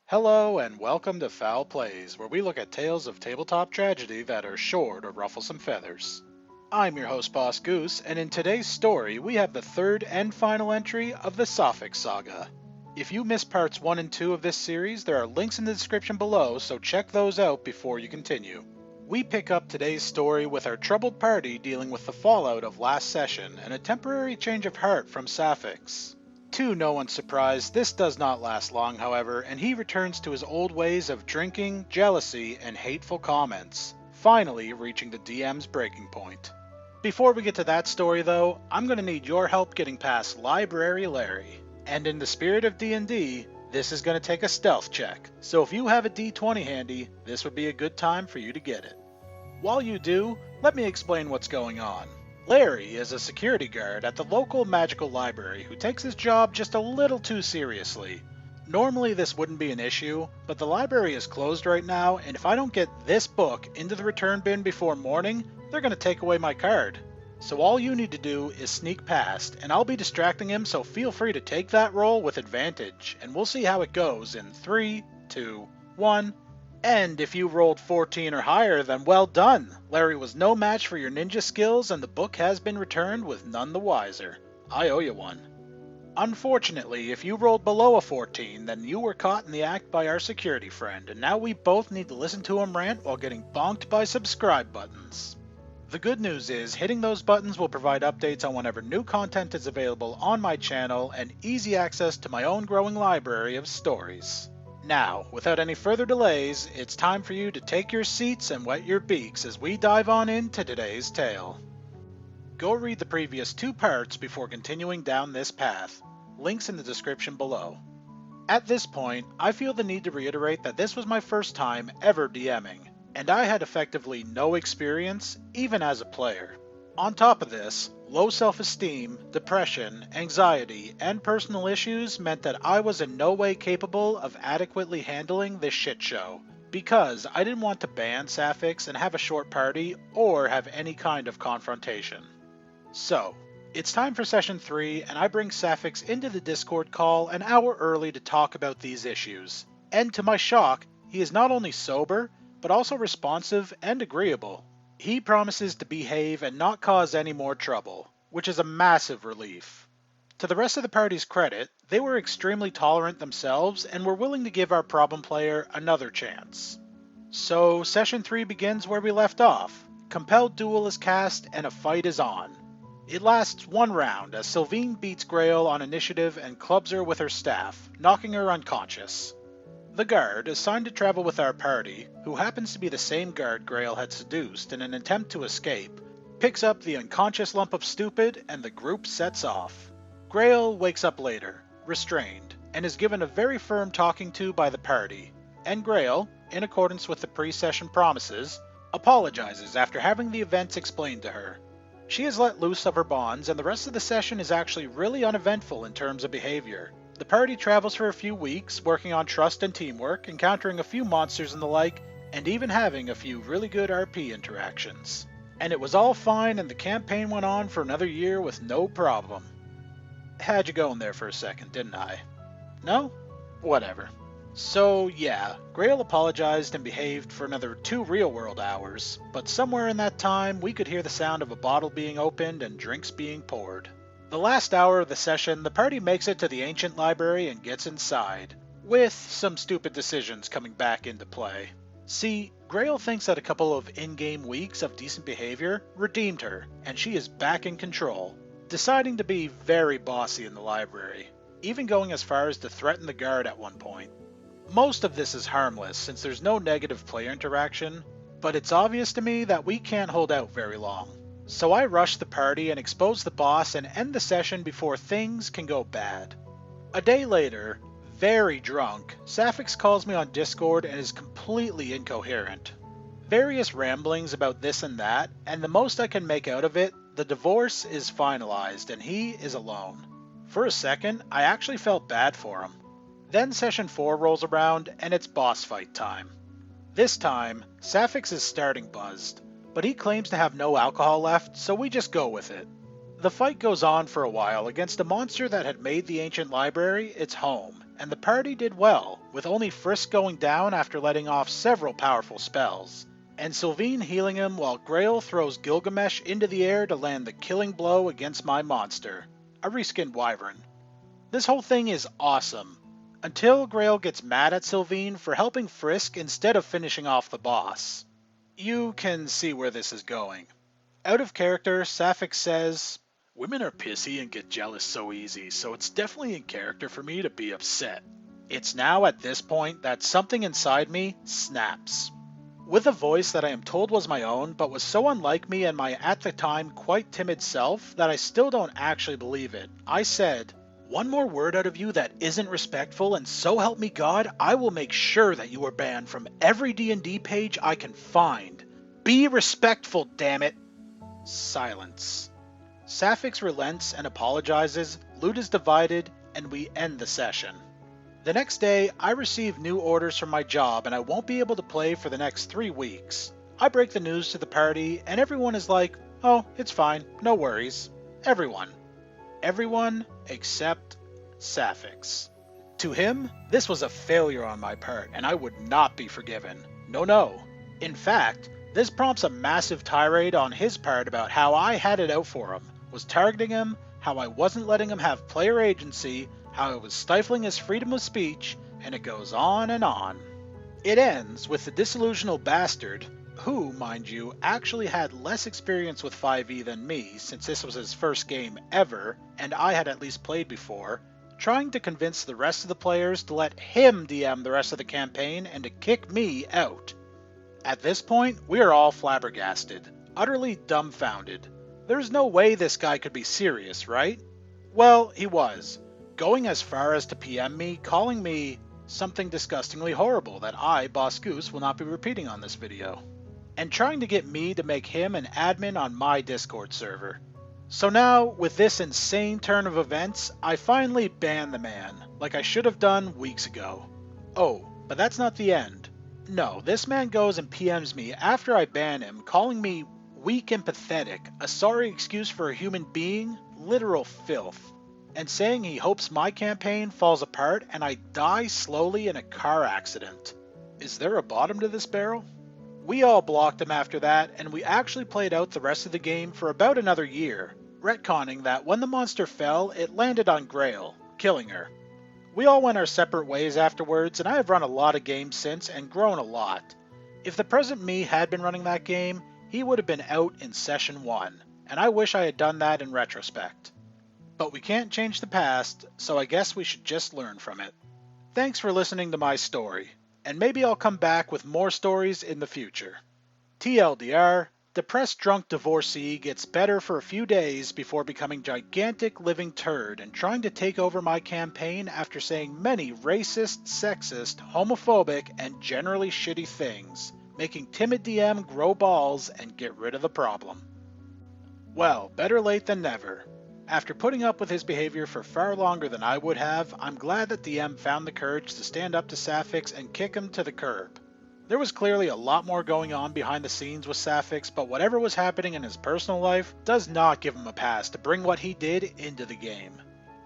Hello and welcome to Fowl Plays, where we look at tales of tabletop tragedy that are sure to ruffle some feathers. I'm your host, Boss Goose, and in today's story, we have the third and final entry of the Sapphix Saga. If you missed parts 1 and 2 of this series, there are links in the description below, so check those out before you continue. We pick up today's story with our troubled party dealing with the fallout of last session and a temporary change of heart from Sapphix. To no one's surprise, this does not last long, however, and he returns to his old ways of drinking, jealousy, and hateful comments, finally reaching the DM's breaking point. Before we get to that story, though, I'm going to need your help getting past Library Larry. And in the spirit of D&D, this is going to take a stealth check, so if you have a D20 handy, this would be a good time for you to get it. While you do, let me explain what's going on. Larry is a security guard at the local magical library who takes his job just a little too seriously. Normally this wouldn't be an issue, but the library is closed right now, and if I don't get this book into the return bin before morning, they're going to take away my card. So all you need to do is sneak past, and I'll be distracting him, so feel free to take that roll with advantage, and we'll see how it goes in 3, 2, 1... And if you rolled 14 or higher, then well done! Larry was no match for your ninja skills, and the book has been returned with none the wiser. I owe you one. Unfortunately, if you rolled below a 14, then you were caught in the act by our security friend, and now we both need to listen to him rant while getting bonked by subscribe buttons. The good news is, hitting those buttons will provide updates on whenever new content is available on my channel and easy access to my own growing library of stories. Now, without any further delays, it's time for you to take your seats and wet your beaks as we dive on into today's tale. Go read the previous 2 parts before continuing down this path. Links in the description below. At this point, I feel the need to reiterate that this was my first time ever DMing, and I had effectively no experience, even as a player. On top of this, low self-esteem, depression, anxiety, and personal issues meant that I was in no way capable of adequately handling this shit show, because I didn't want to ban Sapphix and have a short party or have any kind of confrontation. So, it's time for session 3, and I bring Sapphix into the Discord call an hour early to talk about these issues. And to my shock, he is not only sober, but also responsive and agreeable. He promises to behave and not cause any more trouble, which is a massive relief. To the rest of the party's credit, they were extremely tolerant themselves and were willing to give our problem player another chance. So, session 3 begins where we left off. Compelled Duel is cast and a fight is on. It lasts 1 round as Sylvine beats Grail on initiative and clubs her with her staff, knocking her unconscious. The guard, assigned to travel with our party, who happens to be the same guard Grail had seduced in an attempt to escape, picks up the unconscious lump of stupid and the group sets off. Grail wakes up later, restrained, and is given a very firm talking to by the party, and Grail, in accordance with the pre-session promises, apologizes after having the events explained to her. She is let loose of her bonds, and the rest of the session is actually really uneventful in terms of behavior. The party travels for a few weeks, working on trust and teamwork, encountering a few monsters and the like, and even having a few really good RP interactions. And it was all fine, and the campaign went on for another year with no problem. Had you going there for a second, didn't I? No? Whatever. So yeah, Grail apologized and behaved for another 2 real-world hours, but somewhere in that time we could hear the sound of a bottle being opened and drinks being poured. The last hour of the session, the party makes it to the ancient library and gets inside, with some stupid decisions coming back into play. See, Grail thinks that a couple of in-game weeks of decent behavior redeemed her, and she is back in control, deciding to be very bossy in the library, even going as far as to threaten the guard at one point. Most of this is harmless since there's no negative player interaction, but it's obvious to me that we can't hold out very long. So I rush the party and expose the boss and end the session before things can go bad. A day later, very drunk, Sapphix calls me on Discord and is completely incoherent. Various ramblings about this and that, and the most I can make out of it, the divorce is finalized and he is alone. For a second, I actually felt bad for him. Then session 4 rolls around and it's boss fight time. This time, Sapphix is starting buzzed, but he claims to have no alcohol left, so we just go with it. The fight goes on for a while against a monster that had made the ancient library its home, and the party did well, with only Frisk going down after letting off several powerful spells, and Sylvine healing him while Grail throws Gilgamesh into the air to land the killing blow against my monster, a reskinned wyvern. This whole thing is awesome, until Grail gets mad at Sylvine for helping Frisk instead of finishing off the boss. You can see where this is going. Out of character, Sapphix says, "Women are pissy and get jealous so easy, so it's definitely in character for me to be upset." It's now at this point that something inside me snaps. With a voice that I am told was my own, but was so unlike me and my at the time quite timid self that I still don't actually believe it, I said, "One more word out of you that isn't respectful, and so help me God, I will make sure that you are banned from every D&D page I can find. Be respectful, damn it." Silence. Sapphix relents and apologizes, loot is divided, and we end the session. The next day, I receive new orders from my job and I won't be able to play for the next 3 weeks. I break the news to the party and everyone is like, "Oh, it's fine, no worries." Everyone. Everyone except Sapphix. To him, this was a failure on my part and I would not be forgiven. No. In fact, this prompts a massive tirade on his part about how I had it out for him, was targeting him, how I wasn't letting him have player agency, how I was stifling his freedom of speech, and it goes on and on. It ends with the disillusional bastard, who, mind you, actually had less experience with 5e than me since this was his first game ever, and I had at least played before, trying to convince the rest of the players to let him DM the rest of the campaign and to kick me out. At this point, we are all flabbergasted, utterly dumbfounded. There's no way this guy could be serious, right? Well, he was, going as far as to PM me, calling me something disgustingly horrible that I, Boss Goose, will not be repeating on this video, and trying to get me to make him an admin on my Discord server. So now, with this insane turn of events, I finally ban the man, like I should have done weeks ago. Oh, but that's not the end. No, this man goes and PMs me after I ban him, calling me weak and pathetic, a sorry excuse for a human being, literal filth, and saying he hopes my campaign falls apart and I die slowly in a car accident. Is there a bottom to this barrel? We all blocked him after that, and we actually played out the rest of the game for about another year, retconning that when the monster fell, it landed on Grail, killing her. We all went our separate ways afterwards, and I have run a lot of games since and grown a lot. If the present me had been running that game, he would have been out in session 1, and I wish I had done that in retrospect. But we can't change the past, so I guess we should just learn from it. Thanks for listening to my story, and maybe I'll come back with more stories in the future. TLDR, depressed drunk divorcee gets better for a few days before becoming gigantic living turd and trying to take over my campaign after saying many racist, sexist, homophobic, and generally shitty things, making timid DM grow balls and get rid of the problem. Well, better late than never. After putting up with his behavior for far longer than I would have, I'm glad that DM found the courage to stand up to Sapphix and kick him to the curb. There was clearly a lot more going on behind the scenes with Sapphix, but whatever was happening in his personal life does not give him a pass to bring what he did into the game.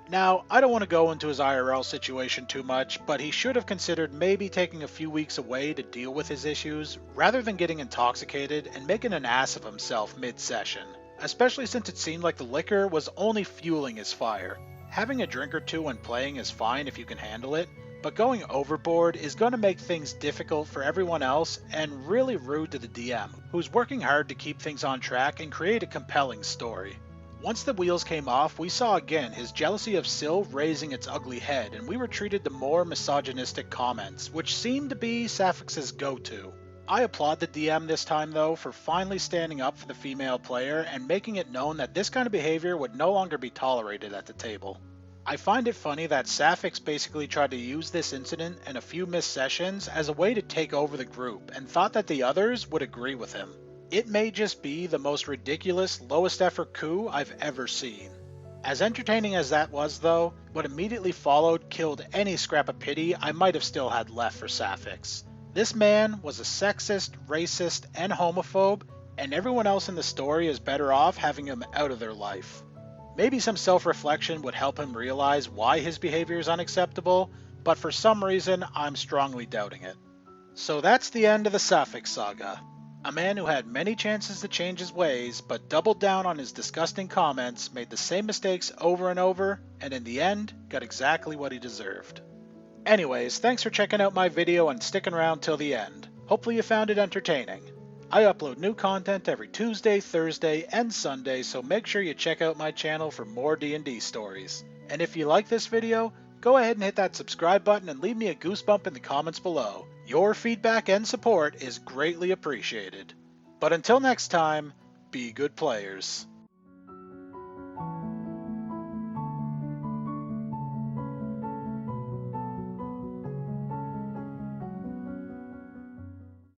Now, I don't want to go into his IRL situation too much, but he should have considered maybe taking a few weeks away to deal with his issues, rather than getting intoxicated and making an ass of himself mid-session, especially since it seemed like the liquor was only fueling his fire. Having a drink or two when playing is fine if you can handle it, but going overboard is going to make things difficult for everyone else and really rude to the DM, who's working hard to keep things on track and create a compelling story. Once the wheels came off, we saw again his jealousy of Syl raising its ugly head, and we were treated to more misogynistic comments, which seemed to be Sapphix's go-to. I applaud the DM this time though for finally standing up for the female player and making it known that this kind of behavior would no longer be tolerated at the table. I find it funny that Sapphix basically tried to use this incident and a few missed sessions as a way to take over the group and thought that the others would agree with him. It may just be the most ridiculous, lowest effort coup I've ever seen. As entertaining as that was though, what immediately followed killed any scrap of pity I might have still had left for Sapphix. This man was a sexist, racist, and homophobe, and everyone else in the story is better off having him out of their life. Maybe some self-reflection would help him realize why his behavior is unacceptable, but for some reason I'm strongly doubting it. So that's the end of the Sapphix saga. A man who had many chances to change his ways, but doubled down on his disgusting comments, made the same mistakes over and over, and in the end, got exactly what he deserved. Anyways, thanks for checking out my video and sticking around till the end. Hopefully you found it entertaining. I upload new content every Tuesday, Thursday, and Sunday, so make sure you check out my channel for more D&D stories. And if you like this video, go ahead and hit that subscribe button and leave me a goosebump in the comments below. Your feedback and support is greatly appreciated. But until next time, be good players.